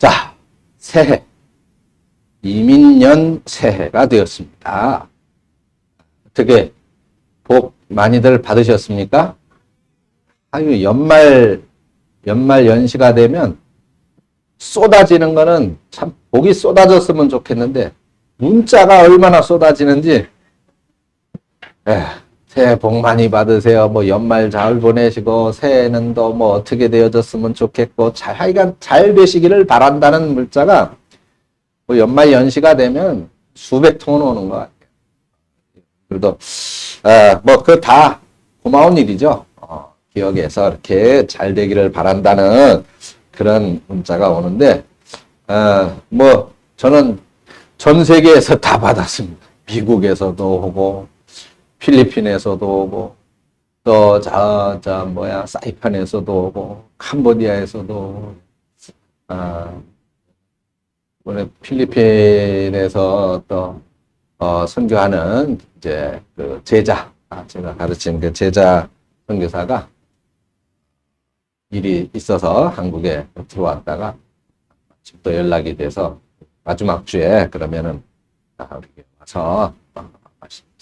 자, 새해. 이민년 새해가 되었습니다. 어떻게 복 많이들 받으셨습니까? 아유, 연말 연시가 되면 쏟아지는 거는 참 복이 쏟아졌으면 좋겠는데 문자가 얼마나 쏟아지는지. 새해 복 많이 받으세요. 뭐 연말 잘 보내시고 새해는 또 뭐 어떻게 되어졌으면 좋겠고 하여간 잘 되시기를 바란다는 문자가 뭐 연말 연시가 되면 수백 통은 오는 것 같아요. 그래도 뭐 그 다 고마운 일이죠. 기억에서 이렇게 잘 되기를 바란다는 그런 문자가 오는데 뭐 저는 전 세계에서 다 받았습니다. 미국에서도 오고 필리핀에서도 오고 또 사이판에서도 오고 캄보디아에서도 오고 이번에 필리핀에서 또 선교하는 이제 그 제자 제가 가르친 그 제자 선교사가 일이 있어서 한국에 들어왔다가 또 연락이 돼서 마지막 주에 그러면은 우리 와서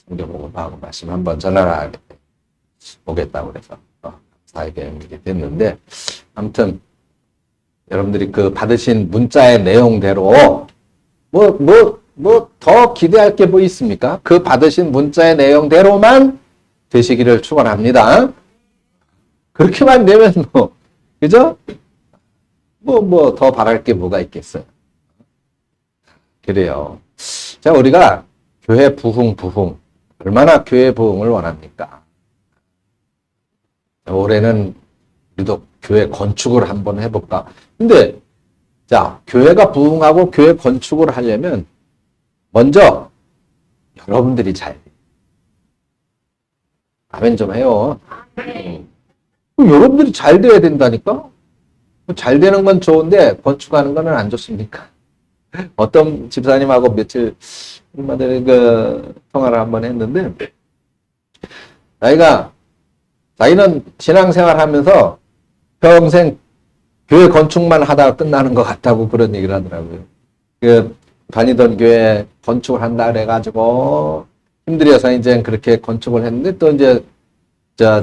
선교보고 하고 말씀 한번 전하라 오겠다고 그래서 감사하게 연결이 됐는데 아무튼 여러분들이 그 받으신 문자의 내용대로 뭐 더 기대할 게 뭐 있습니까? 그 받으신 문자의 내용대로만 되시기를 축원합니다. 그렇게만 되면 뭐 그죠? 뭐 더 바랄 게 뭐가 있겠어요? 그래요. 자, 우리가 교회 부흥 얼마나 교회 부흥을 원합니까? 올해는 우리도 교회 건축을 한번 해볼까? 근데 자, 교회가 부흥하고 교회 건축을 하려면 먼저 여러분들이 잘 돼요. 아멘 좀 해요. 여러분들이 잘 돼야 된다니까? 잘 되는 건 좋은데 건축하는 거는 안 좋습니까? 어떤 집사님하고 며칠 전에 그 통화를 한번 했는데 자기는 신앙생활 하면서 평생 교회 건축만 하다가 끝나는 것 같다고 그런 얘기를 하더라고요. 그 다니던 교회 건축을 한다 그래가지고 힘들어서 이제 그렇게 건축을 했는데 또 이제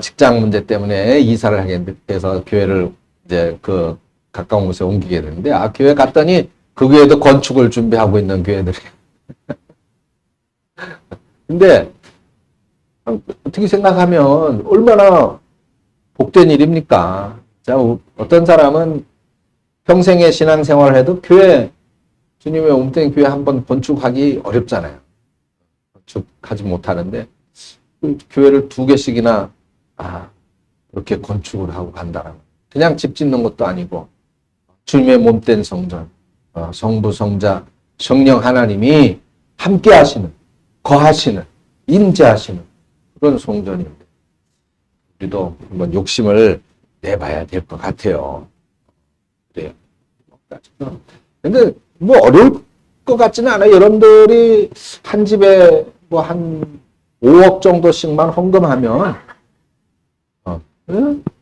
직장 문제 때문에 이사를 하게 돼서 교회를 이제 그 가까운 곳에 옮기게 되는데 교회 갔더니 그 교회도 건축을 준비하고 있는 교회들이. 근데 어떻게 생각하면 얼마나 복된 일입니까? 자, 어떤 사람은 평생의 신앙생활을 해도 주님의 옮긴 교회 한번 건축하기 어렵잖아요. 건축하지 못하는데 그 교회를 2개씩이나 그렇게 건축을 하고 간다라는 그냥 집 짓는 것도 아니고 주님의 몸된 성전, 성부, 성자, 성령 하나님이 함께 하시는, 거하시는, 임재하시는 그런 성전인데 우리도 한번 욕심을 내봐야 될 것 같아요. 그래요. 근데 뭐 어려울 것 같지는 않아요. 여러분들이 한 집에 뭐 한 5억 정도씩만 헌금하면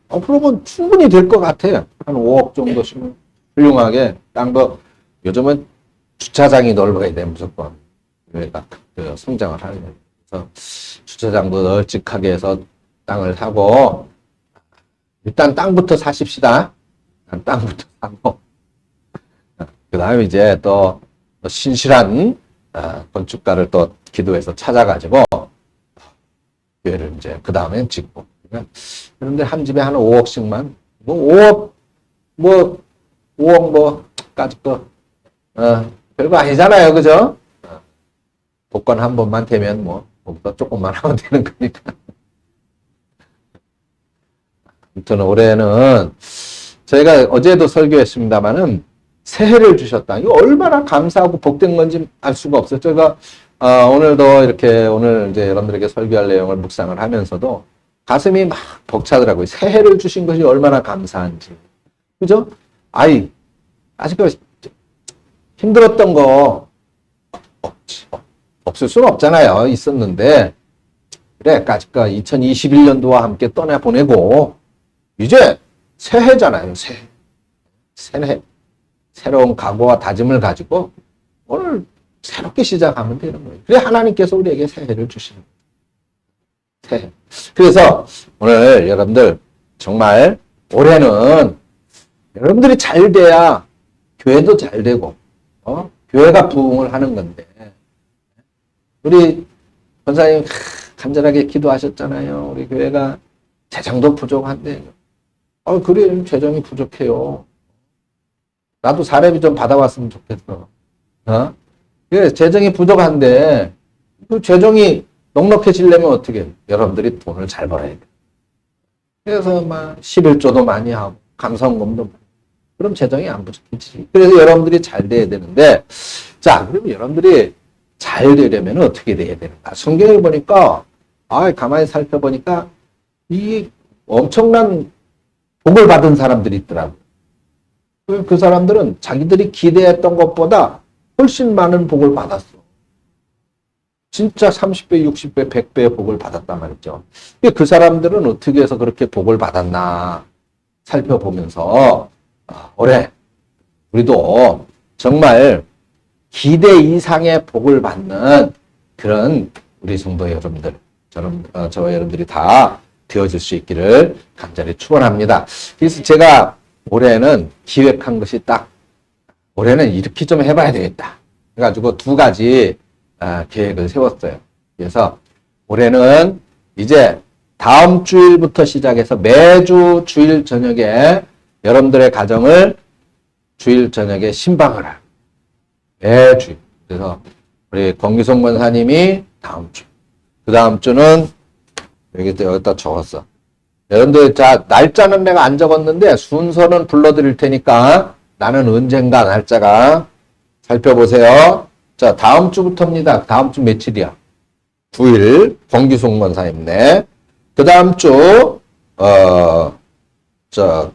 앞으로는 충분히 될 것 같아요. 한 5억 정도씩은 훌륭하게 땅도 요즘은 주차장이 넓어야 돼 무조건 교회가 성장을 하는 거예요. 그래서 주차장도 널찍하게 해서 땅을 사고 일단 땅부터 사십시다. 땅부터 사고 그 다음에 이제 또 신실한 건축가를 또 기도해서 찾아가지고 교회를 이제 그 다음엔 짓고 그런데 한 집에 한 5억씩만 뭐 5억 까짓 거 별거 아니잖아요, 그죠? 복권 한 번만 되면 뭐 조금만 하면 되는 거니까. 아무튼 올해는 저희가 어제도 설교했습니다만은 새해를 주셨다. 이거 얼마나 감사하고 복된 건지 알 수가 없어요. 제가 오늘도 이렇게 오늘 이제 여러분들에게 설교할 내용을 묵상을 하면서도 가슴이 막 벅차더라고요. 새해를 주신 것이 얼마나 감사한지. 그죠? 아직 힘들었던 거 없을 수는 없잖아요. 있었는데 그래, 까짓거 2021년도와 함께 떠나보내고 이제 새해잖아요. 새해. 새로운 각오와 다짐을 가지고 오늘 새롭게 시작하면 되는 거예요. 그래 하나님께서 우리에게 새해를 주시는 거예요. 새해. 그래서 오늘 여러분들 정말 올해는 여러분들이 잘 돼야 교회도 잘 되고 교회가 부흥을 하는 건데 우리 권사님 간절하게 기도하셨잖아요. 우리 교회가 재정도 부족한데 그래 재정이 부족해요. 나도 사례비 좀 받아왔으면 좋겠어. 그래 재정이 부족한데 그 재정이 넉넉해지려면 어떻게 해요? 여러분들이 돈을 잘 벌어야 돼. 그래서 막 11조도 많이 하고 감사원금도 많이. 그럼 재정이 안 부족해지지. 그래서 여러분들이 잘 돼야 되는데 자 그럼 여러분들이 잘 되려면 어떻게 돼야 되는가? 성경을 보니까 가만히 살펴보니까 이 엄청난 복을 받은 사람들이 있더라고요. 그 사람들은 자기들이 기대했던 것보다 훨씬 많은 복을 받았어. 진짜 30배, 60배, 100배의 복을 받았단 말이죠. 그 사람들은 어떻게 해서 그렇게 복을 받았나 살펴보면서 올해 우리도 정말 기대 이상의 복을 받는 그런 우리 성도 여러분들, 저와 여러분들이 다 되어질 수 있기를 간절히 축원합니다. 그래서 제가 올해는 기획한 것이 딱 올해는 이렇게 좀 해봐야 되겠다. 그래가지고 두 가지 계획을 세웠어요. 그래서 올해는 이제 다음 주일부터 시작해서 매주 주일 저녁에 여러분들의 가정을 주일 저녁에 신방을 해요. 매주. 그래서 우리 권기성 권사님이 다음 주. 그 다음 주는 여기다 적었어. 여러분들 자 날짜는 내가 안 적었는데 순서는 불러드릴 테니까 나는 언젠가 날짜가 살펴보세요. 자 다음 주부터입니다. 다음 주 며칠이야? 9일 권기송 권사님네. 그 다음 주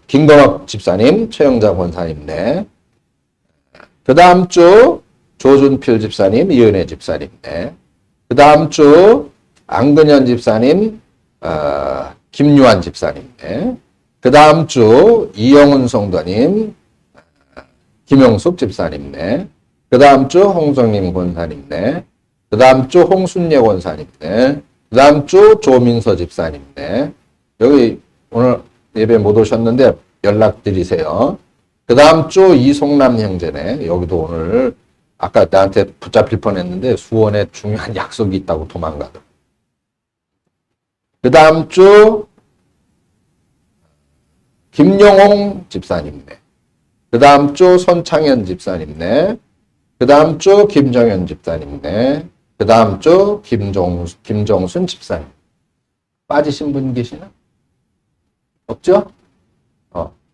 김건옥 집사님, 최영자 권사님네. 그 다음 주 조준필 집사님, 이은혜 집사님네. 그 다음 주 안근현 집사님, 김유한 집사님네. 그 다음 주 이영훈 성도님, 김영숙 집사님네. 그 다음 주 홍성림 권사님네. 그 다음 주 홍순예 권사님네. 그 다음 주 조민서 집사님네. 여기 오늘 예배 못 오셨는데 연락드리세요. 그 다음 주 이송남 형제네. 여기도 오늘 아까 나한테 붙잡힐 뻔했는데 수원에 중요한 약속이 있다고 도망가더라고요. 그 다음 주 김영홍 집사님네. 그 다음 주 손창현 집사님네. 그 다음 주 김정현 집사님네. 그 다음 주 김정순 집사님. 빠지신 분 계시나? 없죠?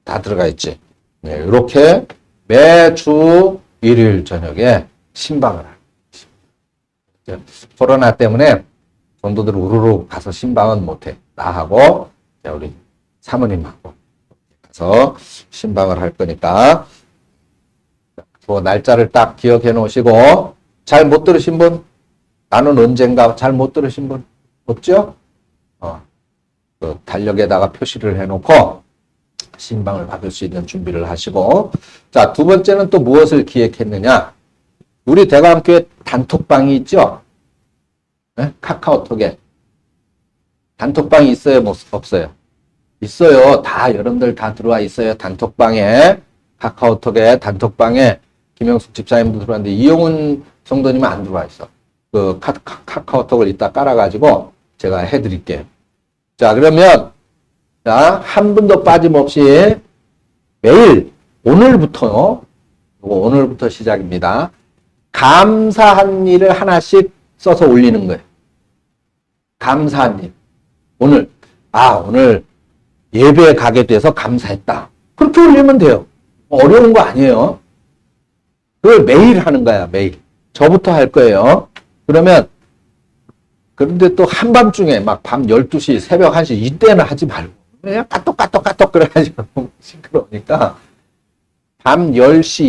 다 들어가 있지. 네, 이렇게 매주 일요일 저녁에 신방을 하는. 코로나 때문에 전도들 우르르 가서 신방은 못해. 나하고 우리 사모님하고 가서 신방을 할 거니까 그 날짜를 딱 기억해 놓으시고 잘 못 들으신 분 나는 언젠가 잘 못 들으신 분 없죠? 그 달력에다가 표시를 해놓고 신방을 받을 수 있는 준비를 하시고 자, 두 번째는 또 무엇을 기획했느냐? 우리 대광교회 단톡방이 있죠? 네? 카카오톡에 단톡방이 있어요? 없어요? 있어요. 다 여러분들 다 들어와 있어요. 단톡방에 카카오톡에 단톡방에 김영숙 집사님도 들어왔는데 이용훈 성도님은 안 들어와 있어. 그 카카오톡을 이따 깔아가지고 제가 해드릴게요. 자, 그러면 자, 한 분도 빠짐없이 매일 오늘부터 시작입니다. 감사한 일을 하나씩 써서 올리는 거예요. 감사한 일. 오늘 예배에 가게 돼서 감사했다. 그렇게 올리면 돼요. 어려운 거 아니에요. 그걸 매일 하는 거야, 매일. 저부터 할 거예요. 그런데 또 한밤중에 막 밤 12시, 새벽 1시 이때는 하지 말고 그냥 까똑 그래가지고 너무 시끄러우니까 밤 10시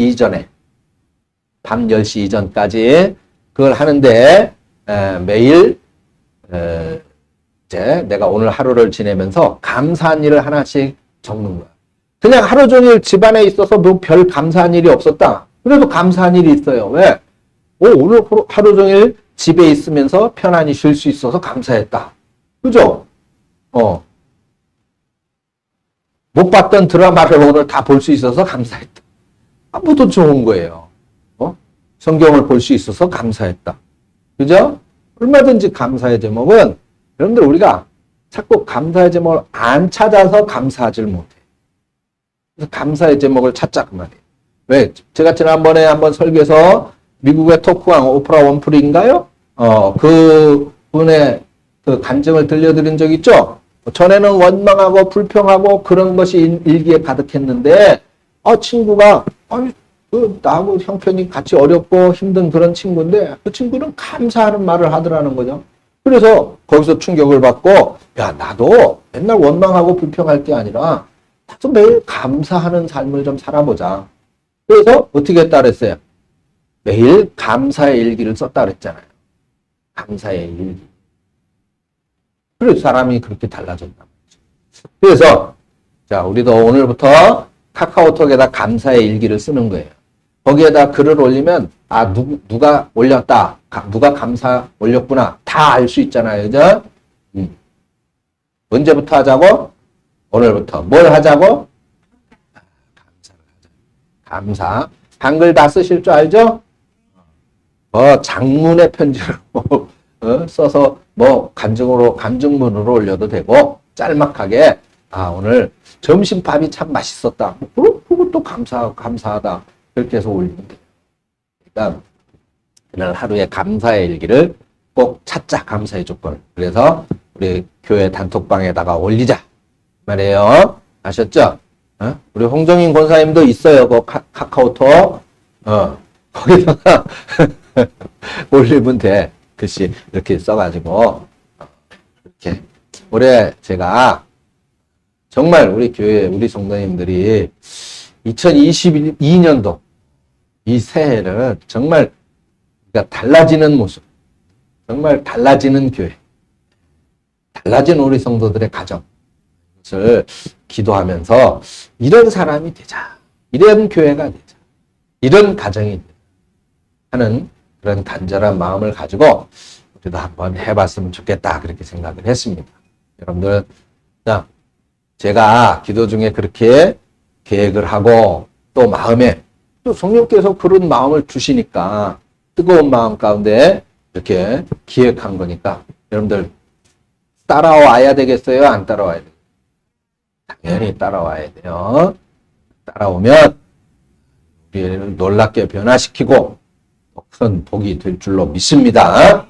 이전까지 그걸 하는데 매일 이제 내가 오늘 하루를 지내면서 감사한 일을 하나씩 적는 거야. 그냥 하루 종일 집안에 있어서 뭐 별 감사한 일이 없었다. 그래도 감사한 일이 있어요. 왜? 오늘 하루 종일 집에 있으면서 편안히 쉴 수 있어서 감사했다. 그죠? 못 봤던 드라마를 오늘 다 볼 수 있어서 감사했다. 아무도 좋은 거예요. 성경을 볼 수 있어서 감사했다. 그죠? 얼마든지 감사의 제목은 여러분들 우리가 자꾸 감사의 제목을 안 찾아서 감사하지를 못해. 그래서 감사의 제목을 찾자 그 말이에요. 왜? 제가 지난번에 한번 설교에서 미국의 토크왕 오프라 원프리인가요? 그 분의 그 간증을 들려드린 적 있죠? 전에는 원망하고 불평하고 그런 것이 일기에 가득했는데, 친구가, 나하고 형편이 같이 어렵고 힘든 그런 친구인데, 그 친구는 감사하는 말을 하더라는 거죠. 그래서 거기서 충격을 받고, 야, 나도 맨날 원망하고 불평할 게 아니라, 나도 매일 감사하는 삶을 좀 살아보자. 그래서 어떻게 했다 그랬어요? 매일 감사의 일기를 썼다 그랬잖아요. 감사의 일기. 그래서 사람이 그렇게 달라졌다. 그래서 자, 우리도 오늘부터 카카오톡에다 감사의 일기를 쓰는 거예요. 거기에다 글을 올리면 누가 올렸다. 누가 감사 올렸구나. 다 알 수 있잖아요. 그죠? 언제부터 하자고? 오늘부터. 뭘 하자고? 감사를 하자. 감사. 한글 다 쓰실 줄 알죠? 장문의 편지를 써서 간증문으로 올려도 되고, 짤막하게, 오늘 점심밥이 참 맛있었다. 그것도 감사하다. 그렇게 해서 올리면 돼요. 그러니까, 그날 하루의 감사의 일기를 꼭 찾자, 감사의 조건을. 그래서, 우리 교회 단톡방에다가 올리자. 말이에요. 아셨죠? 우리 홍정인 권사님도 있어요. 그 카카오톡. 거기다가 올리면 돼. 글씨 이렇게 써가지고 이렇게 올해 제가 정말 우리 교회 우리 성도님들이 2022년도 이 새해를 정말 달라지는 모습, 정말 달라지는 교회, 달라진 우리 성도들의 가정 것을 기도하면서 이런 사람이 되자, 이런 교회가 되자, 이런 가정이 되자 하는 그런 간절한 마음을 가지고 우리도 한번 해봤으면 좋겠다 그렇게 생각을 했습니다. 여러분들, 제가 기도 중에 그렇게 계획을 하고 또 마음에 또 성령께서 그런 마음을 주시니까 뜨거운 마음 가운데 이렇게 기획한 거니까 여러분들 따라와야 되겠어요? 안 따라와야 돼요? 당연히 따라와야 돼요. 따라오면 우리를 놀랍게 변화시키고 큰 복이 될 줄로 믿습니다.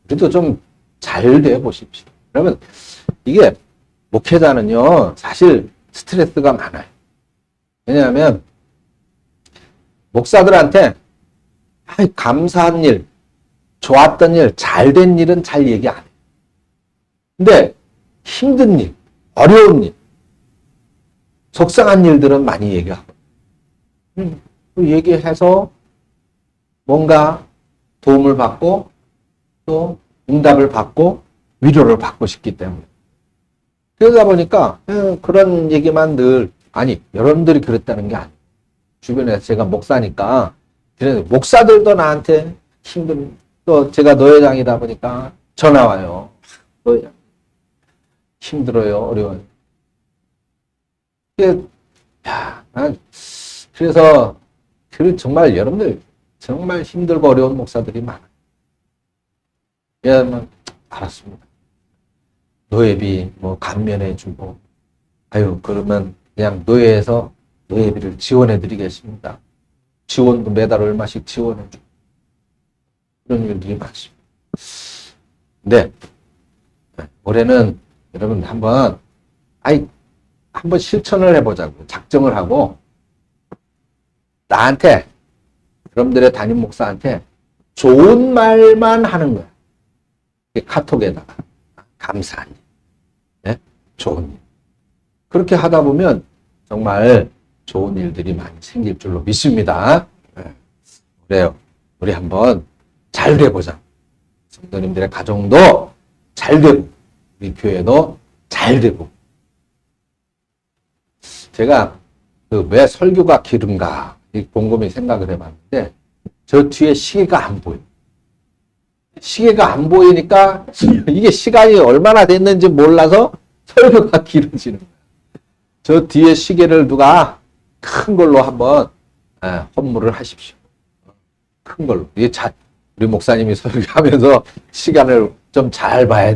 우리도 좀 잘 돼 보십시오. 그러면 이게 목회자는요, 사실 스트레스가 많아요. 왜냐하면 목사들한테 감사한 일, 좋았던 일, 잘된 일은 잘 얘기 안 해요. 근데 힘든 일, 어려운 일, 속상한 일들은 많이 얘기하고 얘기해서 뭔가 도움을 받고 또 응답을 받고 위로를 받고 싶기 때문에 그러다 보니까 그런 얘기만 늘 여러분들이 그랬다는 게 아니에요. 주변에서 제가 목사니까 목사들도 나한테 힘든 또 제가 노회장이다 보니까 전화 와요. 노회장 힘들어요. 어려워요. 그래서 정말 여러분들 정말 힘들고 어려운 목사들이 많아요. 그러면 알았습니다. 노예비 감면해주고 그러면 그냥 노예에서 노예비를 지원해드리겠습니다. 지원도 매달 얼마씩 지원해주고 그런 일들이 많습니다. 근데 올해는 여러분 한번 실천을 해보자고 작정을 하고 나한테 여러분들의 담임 목사한테 좋은 말만 하는 거야. 카톡에다가 감사한 일, 네? 좋은 일. 그렇게 하다 보면 정말 좋은 일들이 많이 생길 줄로 믿습니다. 그래요. 우리 한번 잘 돼보자. 성도님들의 가정도 잘 되고 우리 교회도 잘 되고 제가 그 왜 설교가 길은가 곰곰이 생각을 해봤는데 저 뒤에 시계가 안 보여. 시계가 안 보이니까 이게 시간이 얼마나 됐는지 몰라서 설교가 길어지는 거야. 저 뒤에 시계를 누가 큰 걸로 한번 헌물을 하십시오. 큰 걸로. 이게 우리 목사님이 설교하면서 시간을 좀 잘 봐야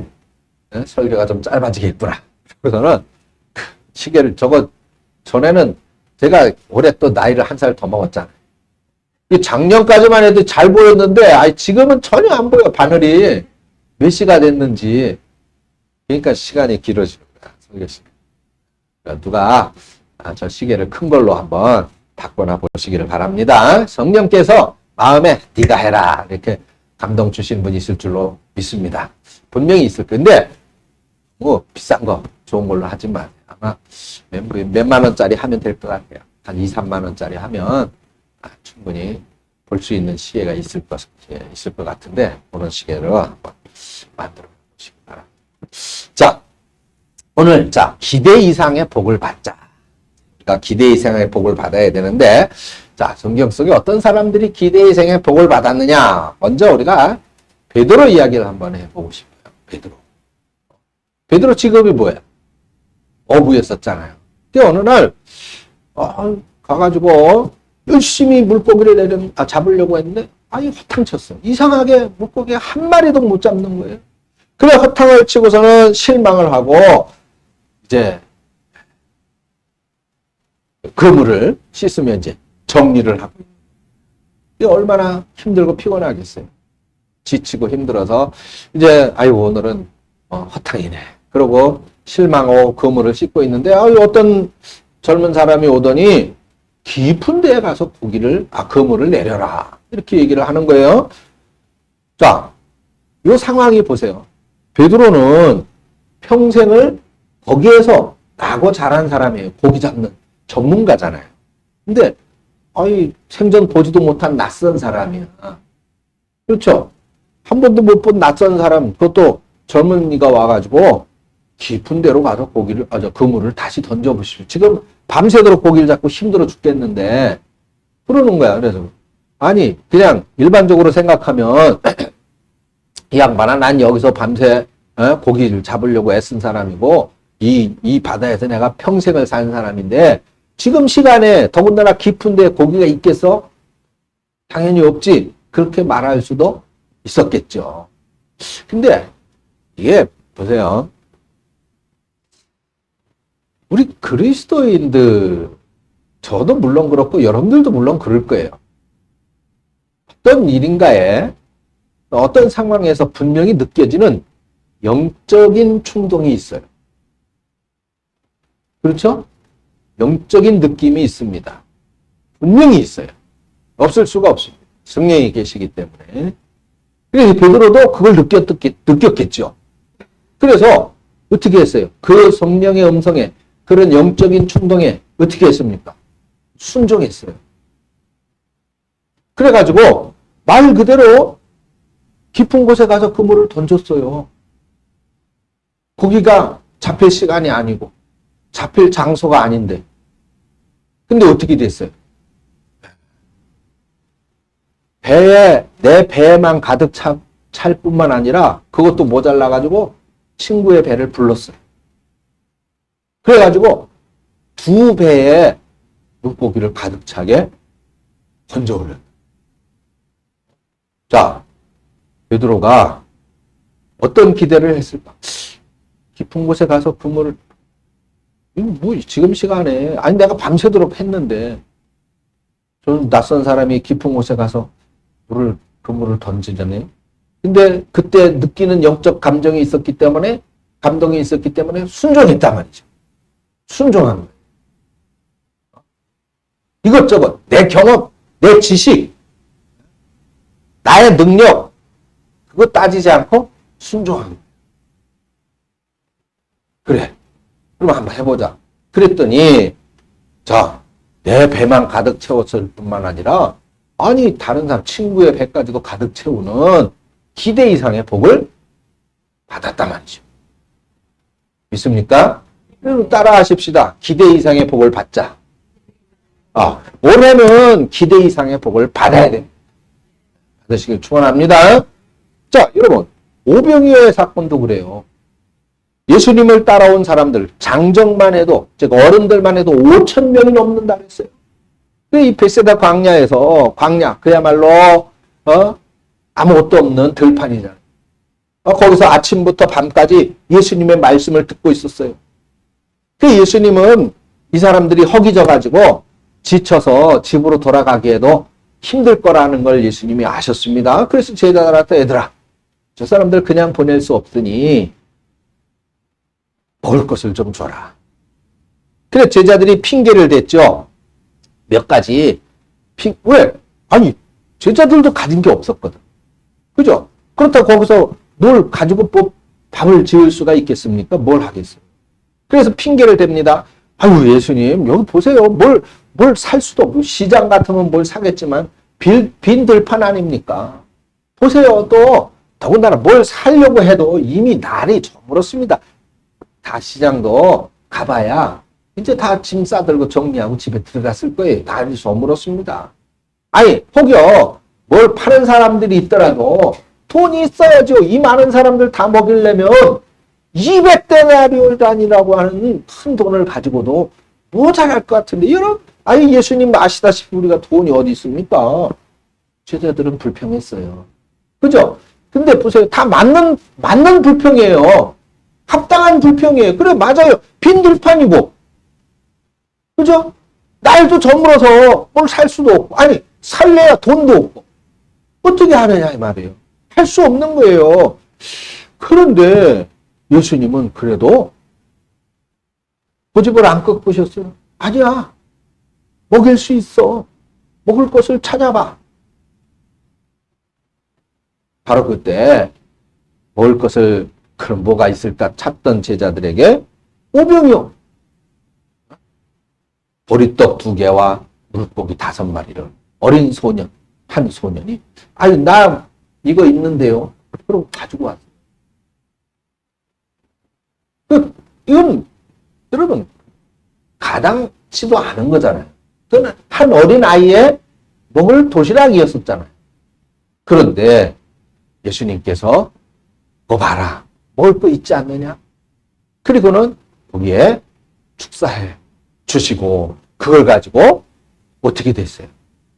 설교가 좀 짧아지겠구나. 그래서는 시계를 전에는 제가 올해 또 나이를 한 살 더 먹었잖아요. 이 작년까지만 해도 잘 보였는데 지금은 전혀 안 보여. 바늘이 몇 시가 됐는지. 그러니까 시간이 길어지는 거야. 설교 시간. 그러니까 누가 저 시계를 큰 걸로 한번 바꿔놔 보시기를 바랍니다. 성령께서 마음에 네가 해라 이렇게 감동 주신 분이 있을 줄로 믿습니다. 분명히 있을 건데 뭐 비싼 거 좋은 걸로 하지만 아마 몇만 원짜리 하면 될 것 같아요. 한 2, 3만 원짜리 하면 충분히 볼 수 있는 시계가 있을 것 같은데 그런 시계를 한번 만들어 보시기 바랍니다. 자, 오늘 기대 이상의 복을 받자. 그러니까 기대 이상의 복을 받아야 되는데 자, 성경 속에 어떤 사람들이 기대 이상의 복을 받았느냐. 먼저 우리가 베드로 이야기를 한번 해보고 싶어요. 베드로 직업이 뭐야? 어부였었잖아요. 근데 어느 날 가가지고 열심히 물고기를 잡으려고 했는데 허탕 쳤어. 이상하게 물고기 한 마리도 못 잡는 거예요. 그래 허탕을 치고서는 실망을 하고 이제 그물을 씻으며 이제 정리를 하고 이게 얼마나 힘들고 피곤하겠어요. 지치고 힘들어서 이제 오늘은 허탕이네. 그러고 실망하고 그물을 씻고 있는데 어떤 젊은 사람이 오더니 깊은 데에 가서 그물을 내려라. 이렇게 얘기를 하는 거예요. 자, 이 상황이 보세요. 베드로는 평생을 거기에서 나고 자란 사람이에요. 고기 잡는 전문가잖아요. 근데 생전 보지도 못한 낯선 사람이야. 그렇죠? 한 번도 못 본 낯선 사람, 그것도 젊은이가 와가지고 깊은 데로 가서 그물을 다시 던져보십시오. 지금 밤새도록 고기를 잡고 힘들어 죽겠는데 그러는 거야. 그래서 그냥 일반적으로 생각하면 이 양반아 난 여기서 밤새 고기를 잡으려고 애쓴 사람이고 이 바다에서 내가 평생을 산 사람인데 지금 시간에 더군다나 깊은 데 고기가 있겠어? 당연히 없지. 그렇게 말할 수도 있었겠죠. 근데 이게 보세요. 우리 그리스도인들 저도 물론 그렇고 여러분들도 물론 그럴 거예요. 어떤 일인가에 어떤 상황에서 분명히 느껴지는 영적인 충동이 있어요. 그렇죠? 영적인 느낌이 있습니다. 분명히 있어요. 없을 수가 없습니다. 성령이 계시기 때문에. 그래서 베드로도 그걸 느꼈겠죠. 그래서 어떻게 했어요? 그 성령의 음성에 그런 영적인 충동에 어떻게 했습니까? 순종했어요. 그래가지고 말 그대로 깊은 곳에 가서 그물을 던졌어요. 고기가 잡힐 시간이 아니고 잡힐 장소가 아닌데. 근데 어떻게 됐어요? 내 배에만 가득 찰 뿐만 아니라 그것도 모자라가지고 친구의 배를 불렀어요. 그래가지고 2배에 물고기를 가득 차게 던져 올렸어요. 자, 베드로가 어떤 기대를 했을까? 깊은 곳에 가서 그물을 지금 시간에 내가 밤새도록 했는데 저는 낯선 사람이 깊은 곳에 가서 그물을 던지잖아요. 근데 그때 느끼는 영적 감정이 있었기 때문에 감동이 있었기 때문에 순종했단 말이죠. 순종한 거예요. 이것저것 내 경험, 내 지식, 나의 능력 그거 따지지 않고 순종한 거예요. 그래. 그럼 한번 해보자. 그랬더니 내 배만 가득 채웠을 뿐만 아니라 다른 사람 친구의 배까지도 가득 채우는 기대 이상의 복을 받았단 말이죠. 믿습니까? 따라 하십시다. 기대 이상의 복을 받자. 올해는 기대 이상의 복을 받아야 됩니다. 받으시길 축원합니다. 자, 여러분, 오병이어의 사건도 그래요. 예수님을 따라온 사람들, 장정만 해도, 즉 어른들만 해도 5천 명이 넘는다 그랬어요. 이 베세다 광야에서, 그야말로 아무것도 없는 들판이잖아요. 거기서 아침부터 밤까지 예수님의 말씀을 듣고 있었어요. 그 예수님은 이 사람들이 허기져가지고 지쳐서 집으로 돌아가기에도 힘들 거라는 걸 예수님이 아셨습니다. 그래서 제자들한테 얘들아, 저 사람들 그냥 보낼 수 없으니 먹을 것을 좀 줘라. 그래 제자들이 핑계를 댔죠. 몇 가지. 왜? 아니 제자들도 가진 게 없었거든. 그죠? 그렇다고 거기서 뭘 가지고 밥을 지을 수가 있겠습니까? 뭘 하겠어요? 그래서 핑계를 댑니다. 아유 예수님 여기 보세요. 뭘 살 수도 없고 시장 같으면 뭘 사겠지만 빈 들판 아닙니까? 보세요. 또 더군다나 뭘 사려고 해도 이미 날이 저물었습니다. 다 시장도 가봐야 이제 다 짐 싸들고 정리하고 집에 들어갔을 거예요. 날이 저물었습니다. 아니 혹여 뭘 파는 사람들이 있더라도 돈이 있어야죠. 이 많은 사람들 다 먹이려면 200데나리온 단위라고 하는 큰 돈을 가지고도 모자랄 것 같은데 여러분, 아니 예수님 아시다시피 우리가 돈이 어디 있습니까? 제자들은 불평했어요. 그죠? 근데 보세요. 다 맞는 불평이에요. 합당한 불평이에요. 그래 맞아요. 빈 들판이고 그죠? 날도 저물어서 뭘 살 수도 없고 아니 살래야 돈도 없고 어떻게 하느냐 이 말이에요. 할 수 없는 거예요. 그런데 예수님은 그래도 고집을 안 꺾으셨어요. 아니야. 먹일 수 있어. 먹을 것을 찾아봐. 바로 그때 먹을 것을 그럼 뭐가 있을까 찾던 제자들에게 오병이어. 보리떡 2개와 물고기 5마리를 어린 소년, 한 소년이 아니 나 이거 있는데요. 그럼 가지고 왔어요. 이건 여러분 가당치도 않은 거잖아요. 그건 한 어린 아이의 먹을 도시락이었었잖아요. 그런데 예수님께서 뭐 봐라. 먹을 거 있지 않느냐? 그리고는 거기에 축사해 주시고 그걸 가지고 어떻게 됐어요?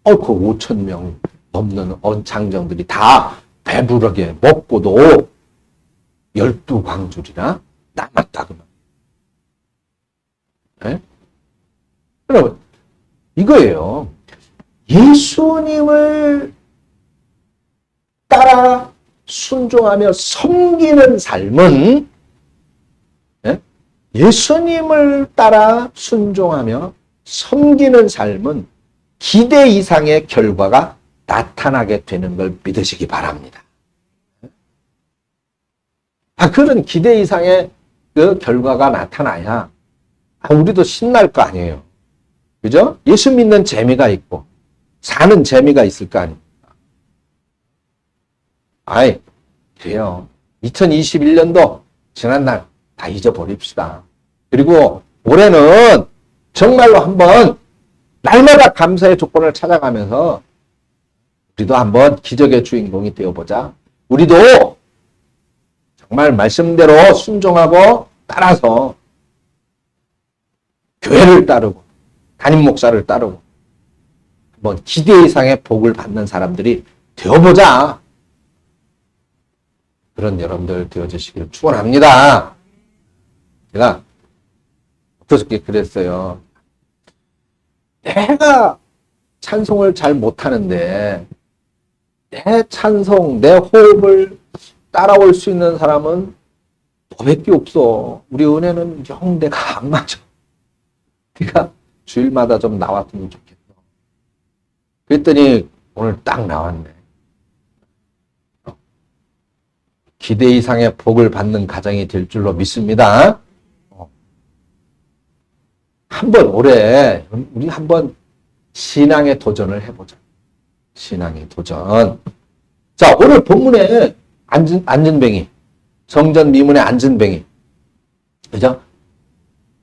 그 5천 명 넘는 장정들이 다 배부르게 먹고도 12광줄이나 남았다 그러면. 네? 여러분 이거예요. 예수님을 따라 순종하며 섬기는 삶은 예수님을 따라 순종하며 섬기는 삶은 기대 이상의 결과가 나타나게 되는 걸 믿으시기 바랍니다. 그런 기대 이상의 그 결과가 나타나야 우리도 신날 거 아니에요. 그죠? 예수 믿는 재미가 있고 사는 재미가 있을 거 아닙니까? 그래요. 2021년도 지난날 다 잊어버립시다. 그리고 올해는 정말로 한번 날마다 감사의 조건을 찾아가면서 우리도 한번 기적의 주인공이 되어보자. 우리도 정말 말씀대로 순종하고 따라서 교회를 따르고 담임 목사를 따르고 한번 기대 이상의 복을 받는 사람들이 되어보자. 그런 여러분들 되어주시길 축원합니다. 제가 어떻게 그랬어요. 내가 찬송을 잘 못하는데 내 찬송, 내 호흡을 따라올 수 있는 사람은 너밖에 없어. 우리 은혜는 영 내가 안 맞아. 네가 주일마다 좀 나왔으면 좋겠어. 그랬더니 오늘 딱 나왔네. 기대 이상의 복을 받는 가정이 될 줄로 믿습니다. 한번 올해 우리 한번 신앙의 도전을 해보자. 신앙의 도전. 자, 오늘 본문에 앉은뱅이, 성전 미문의 앉은뱅이, 그죠?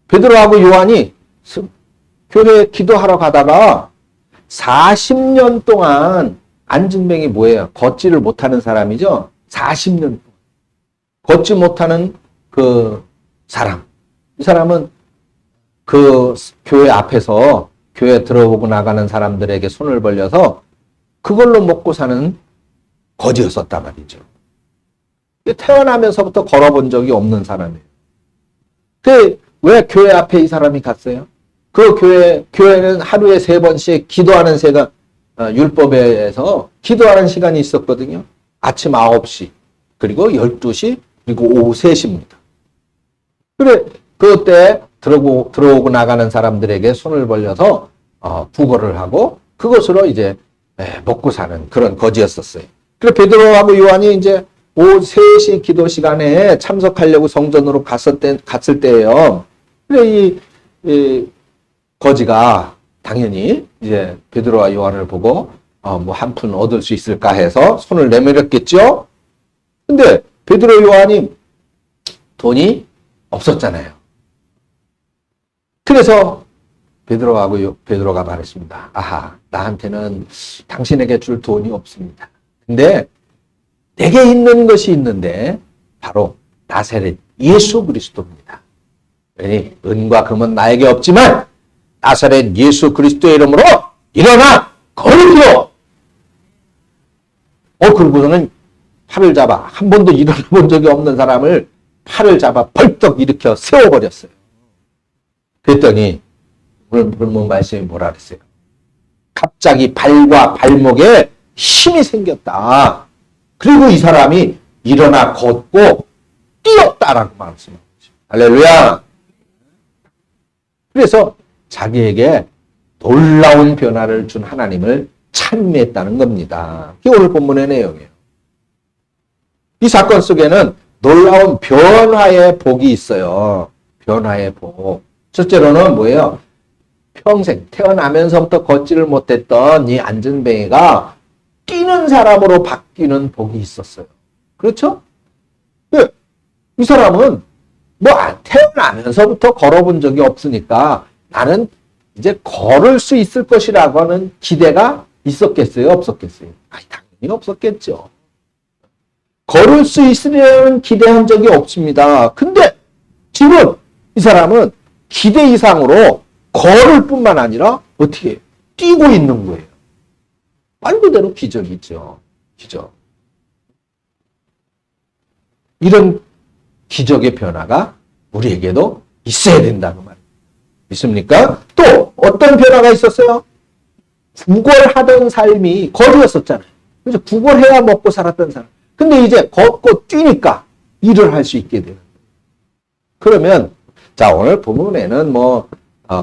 베드로하고 요한이 교회 기도하러 가다가 40년 동안 안진뱅이 뭐예요? 걷지를 못하는 사람이죠. 40년 동안 걷지 못하는 그 사람. 이 사람은 그 교회 앞에서 교회 들어오고 나가는 사람들에게 손을 벌려서 그걸로 먹고 사는 거지였었단 말이죠. 태어나면서부터 걸어본 적이 없는 사람이에요. 왜 교회 앞에 이 사람이 갔어요? 그 교회는 하루에 3번씩 기도하는 새가 율법에서 기도하는 시간이 있었거든요. 아침 9시, 그리고 12시, 그리고 오후 3시입니다. 그래, 그때 들어오고 나가는 사람들에게 손을 벌려서 부거를 하고 그것으로 이제 먹고 사는 그런 거지였었어요. 그래 베드로하고 요한이 이제 오후 3시 기도 시간에 참석하려고 성전으로 갔을 때예요. 그래 이 거지가 당연히 이제 베드로와 요한을 보고 뭐 한 푼 얻을 수 있을까 해서 손을 내밀었겠죠. 근데 베드로 요한이 돈이 없었잖아요. 그래서 베드로가 말했습니다. 아하, 나한테는 당신에게 줄 돈이 없습니다. 근데 내게 있는 것이 있는데 바로 나사렛 예수 그리스도입니다. 왜니 은과 금은 나에게 없지만 나사렛 예수 그리스도의 이름으로 일어나 걸으시오. 그러고서는 팔을 잡아 한 번도 일어나 본 적이 없는 사람을 팔을 잡아 벌떡 일으켜 세워버렸어요. 그랬더니 오늘 본문 말씀이 뭐라 그랬어요? 갑자기 발과 발목에 힘이 생겼다. 그리고 이 사람이 일어나 걷고 뛰었다라고 말했습니다. 할렐루야. 그래서 자기에게 놀라운 변화를 준 하나님을 찬미했다는 겁니다. 그게 오늘 본문의 내용이에요. 이 사건 속에는 놀라운 변화의 복이 있어요. 변화의 복. 첫째로는 뭐예요? 평생 태어나면서부터 걷지를 못했던 이 안진뱅이가 뛰는 사람으로 바뀌는 복이 있었어요. 그렇죠? 이 사람은 뭐 태어나면서부터 걸어본 적이 없으니까 나는 이제 걸을 수 있을 것이라고 하는 기대가 있었겠어요? 없었겠어요? 당연히 없었겠죠. 걸을 수 있으려는 기대한 적이 없습니다. 근데 지금 이 사람은 기대 이상으로 걸을 뿐만 아니라 어떻게 뛰고 있는 거예요. 말 그대로 기적이죠. 기적. 이런 기적의 변화가 우리에게도 있어야 된다는 말. 믿습니까? 또 어떤 변화가 있었어요? 구걸하던 삶이 거지였었잖아요. 그래서 구걸해야 먹고 살았던 사람. 근데 이제 걷고 뛰니까 일을 할 수 있게 되는 거예요. 그러면 자 오늘 본문에는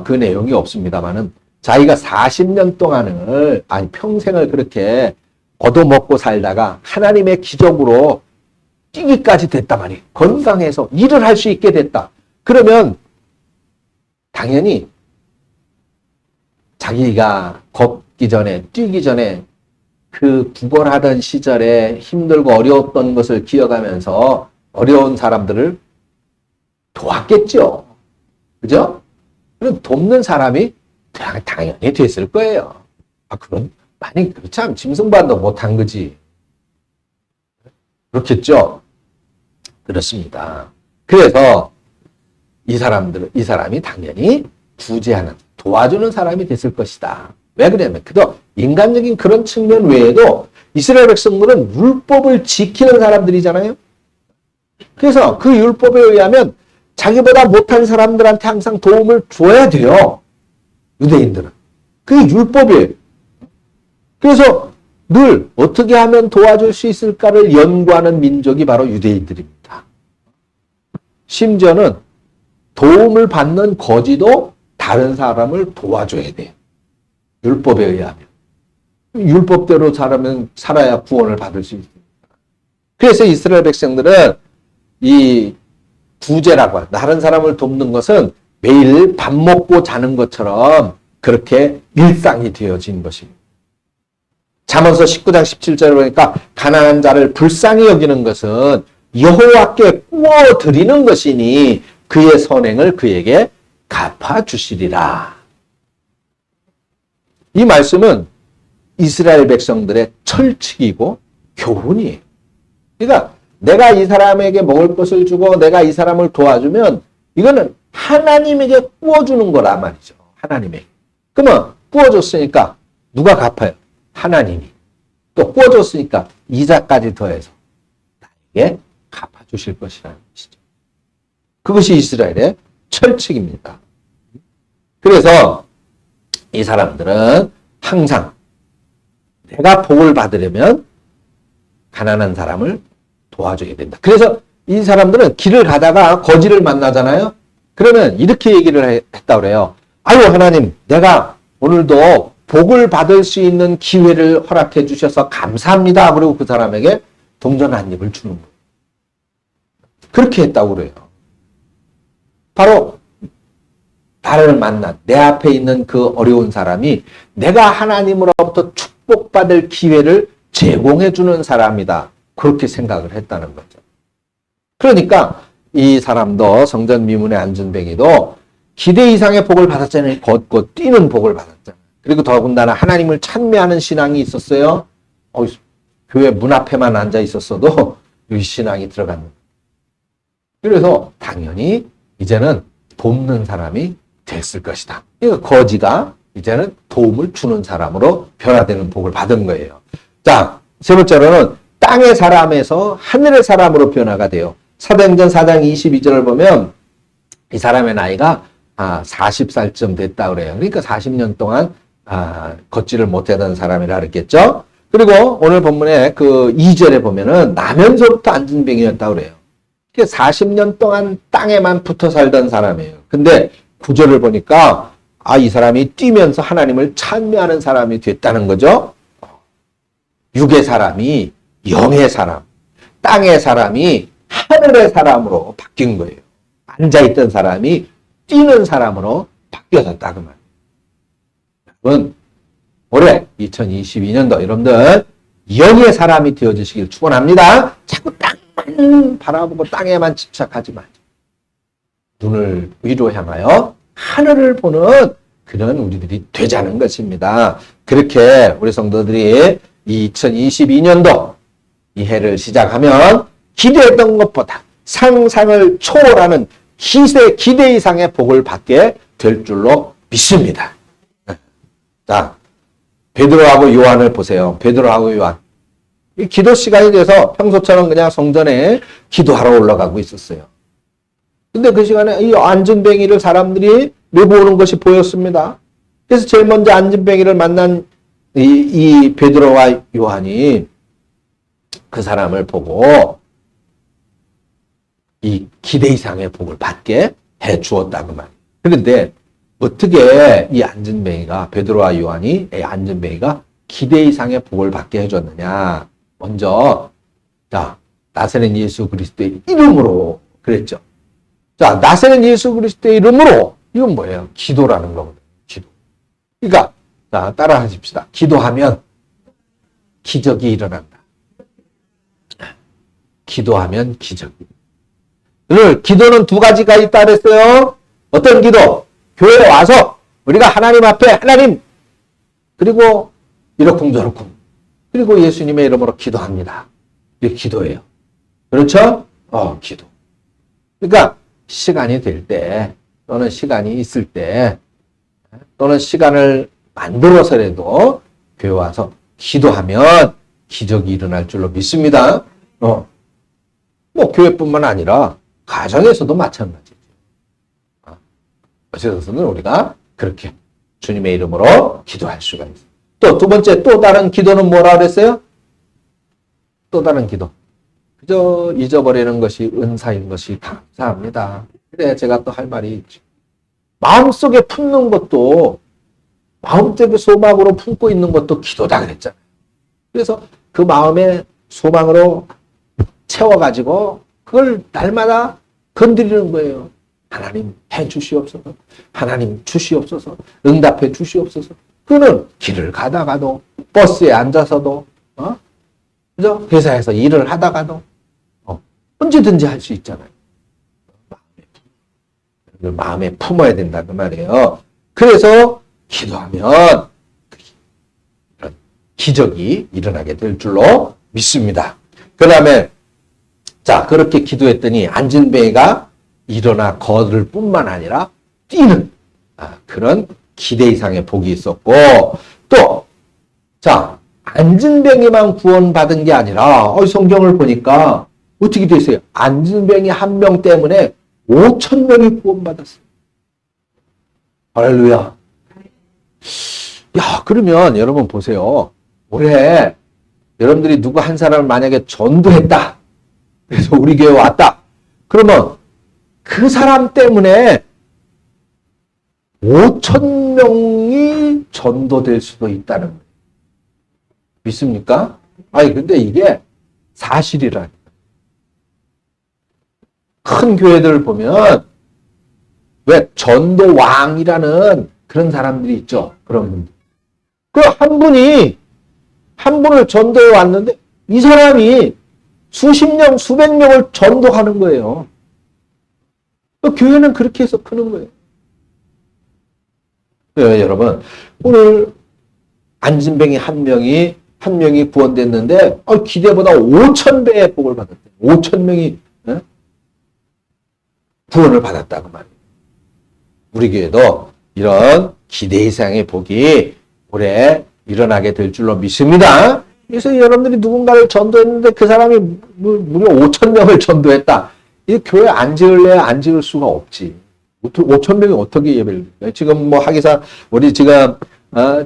그 내용이 없습니다만은 자기가 40년 동안을 평생을 그렇게 얻어먹고 살다가 하나님의 기적으로 뛰기까지 됐단 말이에요. 건강해서 일을 할 수 있게 됐다. 그러면 당연히 자기가 걷기 전에 뛰기 전에 그 구걸하던 시절에 힘들고 어려웠던 것을 기억하면서 어려운 사람들을 도왔겠죠. 그죠? 그럼 돕는 사람이 당연히 됐을 거예요. 그럼 많이 그렇지 않으면 짐승반도 못한 거지. 그렇겠죠? 그렇습니다. 그래서 이 사람이 당연히 구제하는, 도와주는 사람이 됐을 것이다. 왜 그러냐면, 그도 인간적인 그런 측면 외에도 이스라엘 백성들은 율법을 지키는 사람들이잖아요. 그래서 그 율법에 의하면 자기보다 못한 사람들한테 항상 도움을 줘야 돼요. 유대인들은. 그게 율법이에요. 그래서 늘 어떻게 하면 도와줄 수 있을까를 연구하는 민족이 바로 유대인들입니다. 심지어는 도움을 받는 거지도 다른 사람을 도와줘야 돼요. 율법에 의하면. 율법대로 살아야 구원을 받을 수 있습니다. 그래서 이스라엘 백성들은 이 구제라고 하는 다른 사람을 돕는 것은 매일 밥 먹고 자는 것처럼 그렇게 일상이 되어진 것입니다. 잠언서 19장 17절에 보니까 가난한 자를 불쌍히 여기는 것은 여호와께 구워 드리는 것이니 그의 선행을 그에게 갚아주시리라. 이 말씀은 이스라엘 백성들의 철칙이고 교훈이에요. 그러니까 내가 이 사람에게 먹을 것을 주고 내가 이 사람을 도와주면 이거는 하나님에게 구워주는 거란 말이죠. 하나님에게. 그러면 구워줬으니까 누가 갚아요? 하나님이. 또 구워줬으니까 이자까지 더해서 나에게 갚아주실 것이라는 것이죠. 그것이 이스라엘의 철칙입니다. 그래서 이 사람들은 항상 내가 복을 받으려면 가난한 사람을 도와줘야 된다. 그래서 이 사람들은 길을 가다가 거지를 만나잖아요. 그러면 이렇게 얘기를 했다고 그래요. 아유 하나님, 내가 오늘도 복을 받을 수 있는 기회를 허락해 주셔서 감사합니다. 그리고 그 사람에게 동전 한 입을 주는 거예요. 그렇게 했다고 그래요. 바로 나를 만난 내 앞에 있는 그 어려운 사람이 내가 하나님으로부터 축복받을 기회를 제공해 주는 사람이다. 그렇게 생각을 했다는 거죠. 그러니까 이 사람도 성전 미문의 안전뱅이도 기대 이상의 복을 받았잖아요. 걷고 뛰는 복을 받았잖아요. 그리고 더군다나 하나님을 찬미하는 신앙이 있었어요. 교회 문 앞에만 앉아 있었어도 이 신앙이 들어갔는 거예요. 그래서 당연히 이제는 돕는 사람이 됐을 것이다. 그러니까 거지가 이제는 도움을 주는 사람으로 변화되는 복을 받은 거예요. 자, 세 번째로는 땅의 사람에서 하늘의 사람으로 변화가 돼요. 사도행전 4장 22절을 보면 이 사람의 나이가 40살쯤 됐다 그래요. 그러니까 40년 동안 걷지를 못하던 사람이라 그랬겠죠. 그리고 오늘 본문에 그 2절에 보면은 나면서부터 안진뱅이였다 그래요. 40년 동안 땅에만 붙어 살던 사람이에요. 근데 9절을 보니까 이 사람이 뛰면서 하나님을 찬미하는 사람이 됐다는 거죠. 육의 사람이 영의 사람, 땅의 사람이 하늘의 사람으로 바뀐 거예요. 앉아있던 사람이 뛰는 사람으로 바뀌어졌다 그 말이에요. 여러분, 올해 2022년도 여러분들 영의 사람이 되어주시길 축원합니다. 자꾸 땅만 바라보고 땅에만 집착하지 말자. 눈을 위로 향하여 하늘을 보는 그런 우리들이 되자는 것입니다. 그렇게 우리 성도들이 2022년도 이 해를 시작하면 기대했던 것보다 상상을 초월하는 기대 이상의 복을 받게 될 줄로 믿습니다. 자, 베드로하고 요한을 보세요. 베드로하고 요한. 이 기도 시간이 돼서 평소처럼 그냥 성전에 기도하러 올라가고 있었어요. 근데 그 시간에 이 안진뱅이를 사람들이 내보는 것이 보였습니다. 그래서 제일 먼저 안진뱅이를 만난 이 베드로와 요한이 그 사람을 보고 이 기대 이상의 복을 받게 해 주었다 그 말. 그런데 어떻게 이 안진뱅이가 베드로와 요한이 이 안진뱅이가 기대 이상의 복을 받게 해줬느냐? 먼저 자 나사렛 예수 그리스도의 이름으로 그랬죠. 자 나사렛 예수 그리스도의 이름으로 이건 뭐예요? 기도라는 거거든요. 기도. 그러니까 자 따라하십시다. 기도하면 기적이 일어난다. 기도하면 기적이. 오늘 기도는 두 가지가 있다 그랬어요. 어떤 기도? 교회에 와서 우리가 하나님 앞에 하나님 그리고 이러쿵저러쿵 그리고 예수님의 이름으로 기도합니다. 이게 기도예요. 그렇죠? 기도. 그러니까 시간이 될 때 또는 시간이 있을 때 또는 시간을 만들어서라도 교회 와서 기도하면 기적이 일어날 줄로 믿습니다. 뭐 교회뿐만 아니라 가정에서도 마찬가지죠. 어디서든 우리가 그렇게 주님의 이름으로 기도할 수가 있어요. 또 두 번째 또 다른 기도는 뭐라 그랬어요? 또 다른 기도. 그저 잊어버리는 것이 은사인 것이 감사합니다. 그래 제가 또 할 말이 있죠. 마음속에 품는 것도 마음속에 소망으로 품고 있는 것도 기도다 그랬잖아요. 그래서 그 마음에 소망으로 채워가지고 그걸 날마다 건드리는 거예요. 하나님 해 주시옵소서. 하나님 주시옵소서. 응답해 주시옵소서. 그는 길을 가다가도 버스에 앉아서도 그죠? 회사에서 일을 하다가도 언제든지 할 수 있잖아요. 마음에 품어야 된다 그 말이에요. 그래서 기도하면 이런 기적이 일어나게 될 줄로 믿습니다. 그 다음에 자 그렇게 기도했더니 안진뱅이가 일어나 걸을 뿐만 아니라 뛰는 그런 기대 이상의 복이 있었고 또 자 안진뱅이만 구원받은 게 아니라 성경을 보니까 어떻게 됐어요? 안진뱅이 한 명 때문에 5천 명이 구원받았어요. 할렐루야. 야, 그러면 여러분 보세요. 올해 여러분들이 누구 한 사람을 만약에 전도했다. 그래서 우리 교회 왔다. 그러면 그 사람 때문에 5천 명이 전도될 수도 있다는 거예요. 믿습니까? 아니, 근데 이게 사실이라니까. 큰 교회들 보면 왜 전도왕이라는 그런 사람들이 있죠. 그런 분들. 그 한 분을 전도해 왔는데 이 사람이 수십 명, 수백 명을 전도하는 거예요. 교회는 그렇게 해서 크는 거예요. 네, 여러분 오늘 안진뱅이 한 명이 구원됐는데 기대보다 5천 배의 복을 받았대요. 5천 명이 구원을 받았다 그 말이에요. 우리 교회도 이런 기대 이상의 복이 올해 일어나게 될 줄로 믿습니다. 그래서 여러분들이 누군가를 전도했는데 그 사람이 무려 5천 명을 전도했다. 이 교회 안 지을래야 안 지을 수가 없지. 5천 명이 어떻게 예배를 드릴까요? 지금 하기사 우리 지금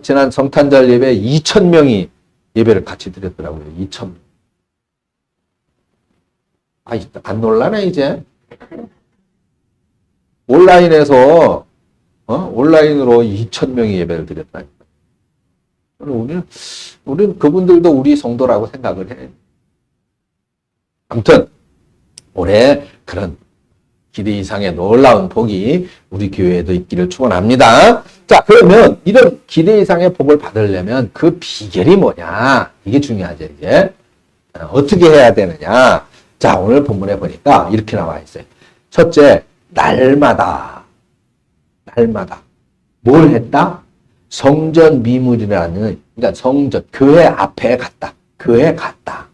지난 성탄절 예배 2천 명이 예배를 같이 드렸더라고요. 2천 명. 안 놀라네 이제. 온라인으로 2천 명이 예배를 드렸다니까. 우리는 그분들도 우리 성도라고 생각을 해. 아무튼 올해 그런 기대 이상의 놀라운 복이 우리 교회에도 있기를 축원합니다. 자, 그러면 이런 기대 이상의 복을 받으려면 그 비결이 뭐냐? 이게 중요하죠, 이제. 어떻게 해야 되느냐? 자, 오늘 본문에 보니까 이렇게 나와 있어요. 첫째, 날마다 뭘 했다? 성전 미문이라는, 그러니까 성전, 교회 앞에 갔다. 교회에 갔다.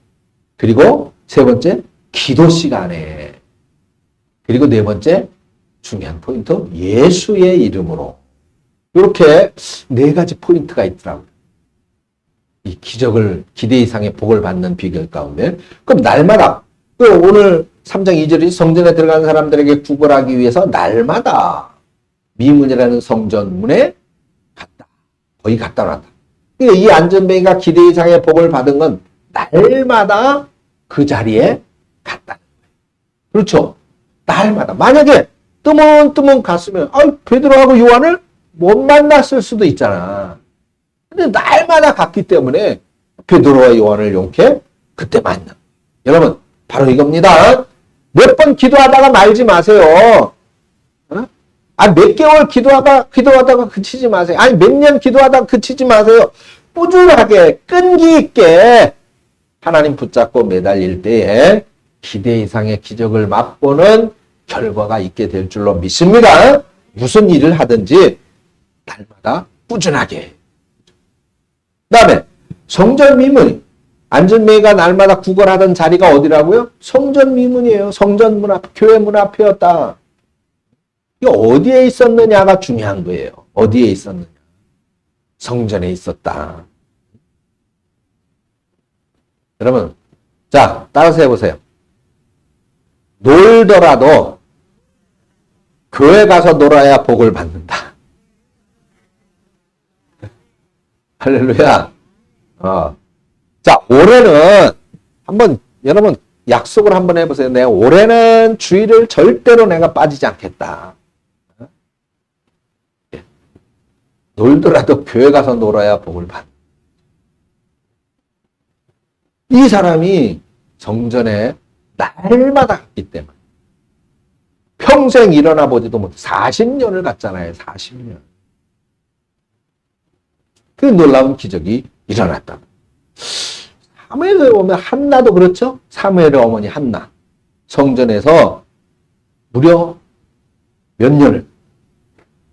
그리고 세 번째, 기도 시간에. 그리고 네 번째, 중요한 포인트, 예수의 이름으로. 이렇게 네 가지 포인트가 있더라고요. 이 기대 이상의 복을 받는 비결 가운데. 그럼 날마다, 오늘 3장 2절이 성전에 들어가는 사람들에게 구걸하기 위해서 날마다 미문이라는 성전문에 갔다. 거의 갔다 왔다. 이 안전뱅이가 기대 이상의 복을 받은 건 날마다 그 자리에 갔다는 거예요. 그렇죠? 날마다. 만약에 뜨문뜨문 갔으면 베드로하고 요한을 못 만났을 수도 있잖아. 근데 날마다 갔기 때문에 베드로와 요한을 용케 그때 만나. 여러분 바로 이겁니다. 몇 번 기도하다가 말지 마세요. 몇 개월 기도하다가 그치지 마세요. 몇 년 기도하다가 그치지 마세요. 꾸준하게 끈기 있게 하나님 붙잡고 매달릴 때에 기대 이상의 기적을 맛보는 결과가 있게 될 줄로 믿습니다. 무슨 일을 하든지 날마다 꾸준하게. 그 다음에 성전 미문. 안전뱅이가 날마다 구걸하던 자리가 어디라고요? 성전 미문이에요. 성전 문 앞, 교회 문 앞이었다. 이게 어디에 있었느냐가 중요한 거예요. 어디에 있었느냐. 성전에 있었다. 여러분, 자, 따라서 해보세요. 놀더라도 교회 가서 놀아야 복을 받는다. 할렐루야. 자, 올해는 여러분 약속을 한번 해보세요. 내가 올해는 주일을 절대로 내가 빠지지 않겠다. 놀더라도 교회 가서 놀아야 복을 받는다. 이 사람이 성전에 날마다 갔기 때문에 평생 일어나 보지도 못해 40년을 갔잖아요. 40년. 그 놀라운 기적이 일어났다. 사무엘에 보면 한나도 그렇죠? 사무엘의 어머니 한나. 성전에서 무려 몇 년을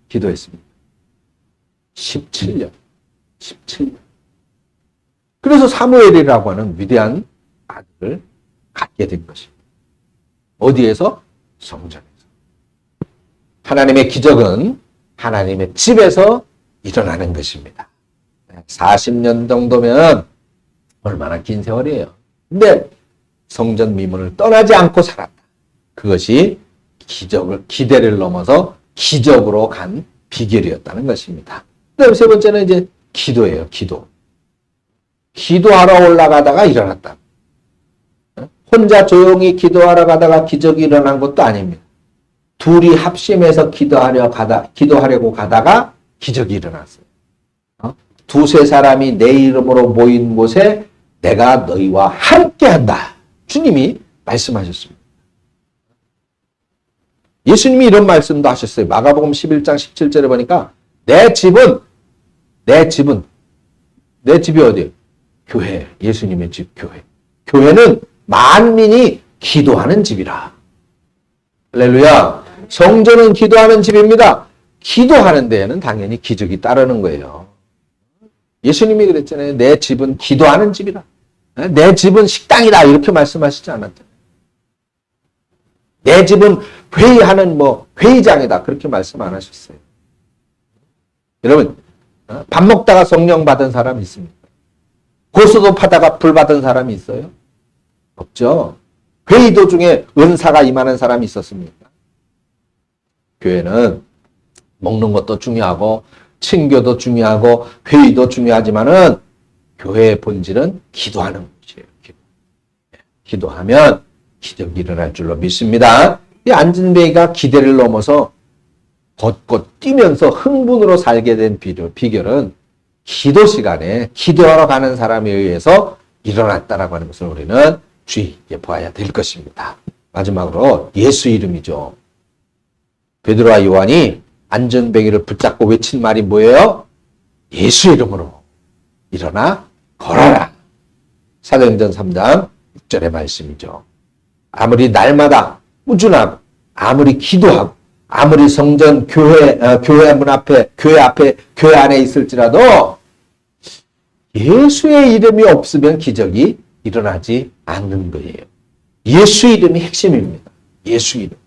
기도했습니다. 17년. 17년. 그래서 사무엘이라고 하는 위대한 아들을 갖게 된 것입니다. 어디에서? 성전에서. 하나님의 기적은 하나님의 집에서 일어나는 것입니다. 40년 정도면 얼마나 긴 세월이에요. 근데 성전 미문을 떠나지 않고 살았다. 그것이 기대를 넘어서 기적으로 간 비결이었다는 것입니다. 그다음 세 번째는 이제 기도예요. 기도하러 올라가다가 일어났다. 혼자 조용히 기도하러 가다가 기적이 일어난 것도 아닙니다. 둘이 합심해서 기도하려고 가다가 기적이 일어났어요. 두세 사람이 내 이름으로 모인 곳에 내가 너희와 함께한다. 주님이 말씀하셨습니다. 예수님이 이런 말씀도 하셨어요. 마가복음 11장 17절에 보니까 내 집이 어디예요? 교회. 예수님의 집 교회. 교회는 만민이 기도하는 집이라. 할렐루야. 성전은 기도하는 집입니다. 기도하는 데에는 당연히 기적이 따르는 거예요. 예수님이 그랬잖아요. 내 집은 기도하는 집이라. 내 집은 식당이다. 이렇게 말씀하시지 않았잖아요. 내 집은 회의하는 회의장이다. 그렇게 말씀 안 하셨어요. 여러분, 밥 먹다가 성령 받은 사람 있습니까? 고스톱 하다가 불 받은 사람이 있어요? 없죠. 회의 도중에 은사가 임하는 사람이 있었습니까? 교회는 먹는 것도 중요하고 친교도 중요하고 회의도 중요하지만은 교회의 본질은 기도하는 것이에요. 기도하면 기적이 일어날 줄로 믿습니다. 이 안진뱅이가 기대를 넘어서 걷고 뛰면서 흥분으로 살게 된 비결은 기도 시간에 기도하러 가는 사람에 의해서 일어났다라고 하는 것을 우리는 주의 깊게 보아야 될 것입니다. 마지막으로 예수 이름이죠. 베드로와 요한이 안전뱅이를 붙잡고 외친 말이 뭐예요? 예수 이름으로 일어나 걸어라. 사도행전 3장 6절의 말씀이죠. 아무리 날마다 꾸준하고 아무리 기도하고 아무리 성전 교회 문 앞에 교회 안에 있을지라도 예수의 이름이 없으면 기적이 일어나지 않는 거예요. 예수 이름이 핵심입니다. 예수 이름.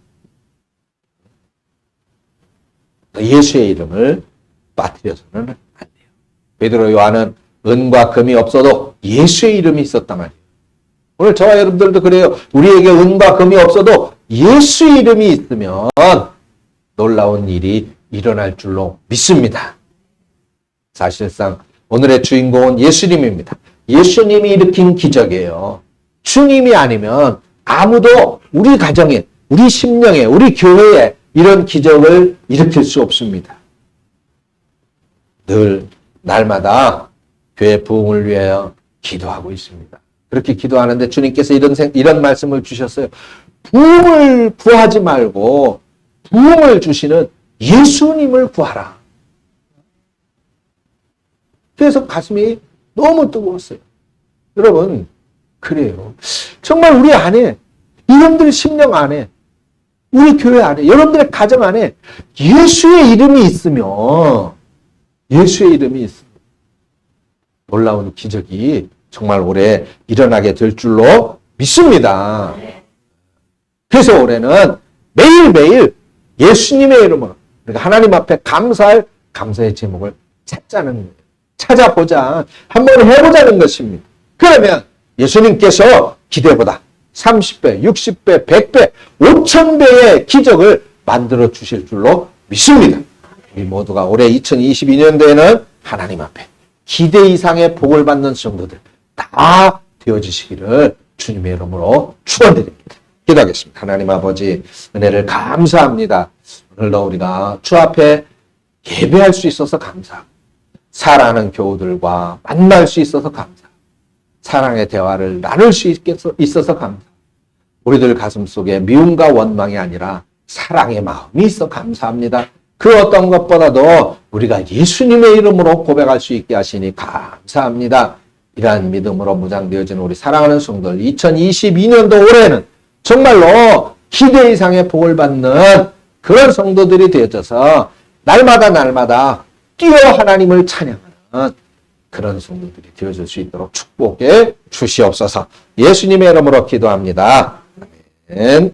예수의 이름을 빠뜨려서는 안 돼요. 베드로 요한은 은과 금이 없어도 예수의 이름이 있었단 말이에요. 오늘 저와 여러분들도 그래요. 우리에게 은과 금이 없어도 예수 이름이 있으면 놀라운 일이 일어날 줄로 믿습니다. 사실상 오늘의 주인공은 예수님입니다. 예수님이 일으킨 기적이에요. 주님이 아니면 아무도 우리 가정에, 우리 심령에, 우리 교회에 이런 기적을 일으킬 수 없습니다. 늘 날마다 교회 부흥을 위하여 기도하고 있습니다. 그렇게 기도하는데 주님께서 이런 말씀을 주셨어요. 부흥을 구하지 말고 부흥을 주시는 예수님을 구하라. 그래서 가슴이 너무 뜨거웠어요. 여러분, 그래요. 정말 우리 안에, 여러분들 심령 안에, 우리 교회 안에, 여러분들의 가정 안에 예수의 이름이 있으면 놀라운 기적이 정말 올해 일어나게 될 줄로 믿습니다. 그래서 올해는 매일매일 예수님의 이름으로, 그러니까 하나님 앞에 감사의 제목을 찾자는 거예요. 찾아보자. 한번 해보자는 것입니다. 그러면 예수님께서 기대보다 30배, 60배, 100배, 5000배의 기적을 만들어 주실 줄로 믿습니다. 우리 모두가 올해 2022년도에는 하나님 앞에 기대 이상의 복을 받는 성도들 다 되어지시기를 주님의 이름으로 축원드립니다. 기도하겠습니다. 하나님 아버지, 은혜를 감사합니다. 오늘도 우리가 주 앞에 예배할 수 있어서 감사하고 사랑하는 교우들과 만날 수 있어서 감사하고 사랑의 대화를 나눌 수 있어서 감사하고 우리들 가슴 속에 미움과 원망이 아니라 사랑의 마음이 있어 감사합니다. 그 어떤 것보다도 우리가 예수님의 이름으로 고백할 수 있게 하시니 감사합니다. 이러한 믿음으로 무장되어진 우리 사랑하는 성도들 2022년도 올해는 정말로 기대 이상의 복을 받는 그런 성도들이 되어져서 날마다 뛰어 하나님을 찬양하는 그런 성도들이 되어질 수 있도록 축복해 주시옵소서. 예수님의 이름으로 기도합니다. 아멘.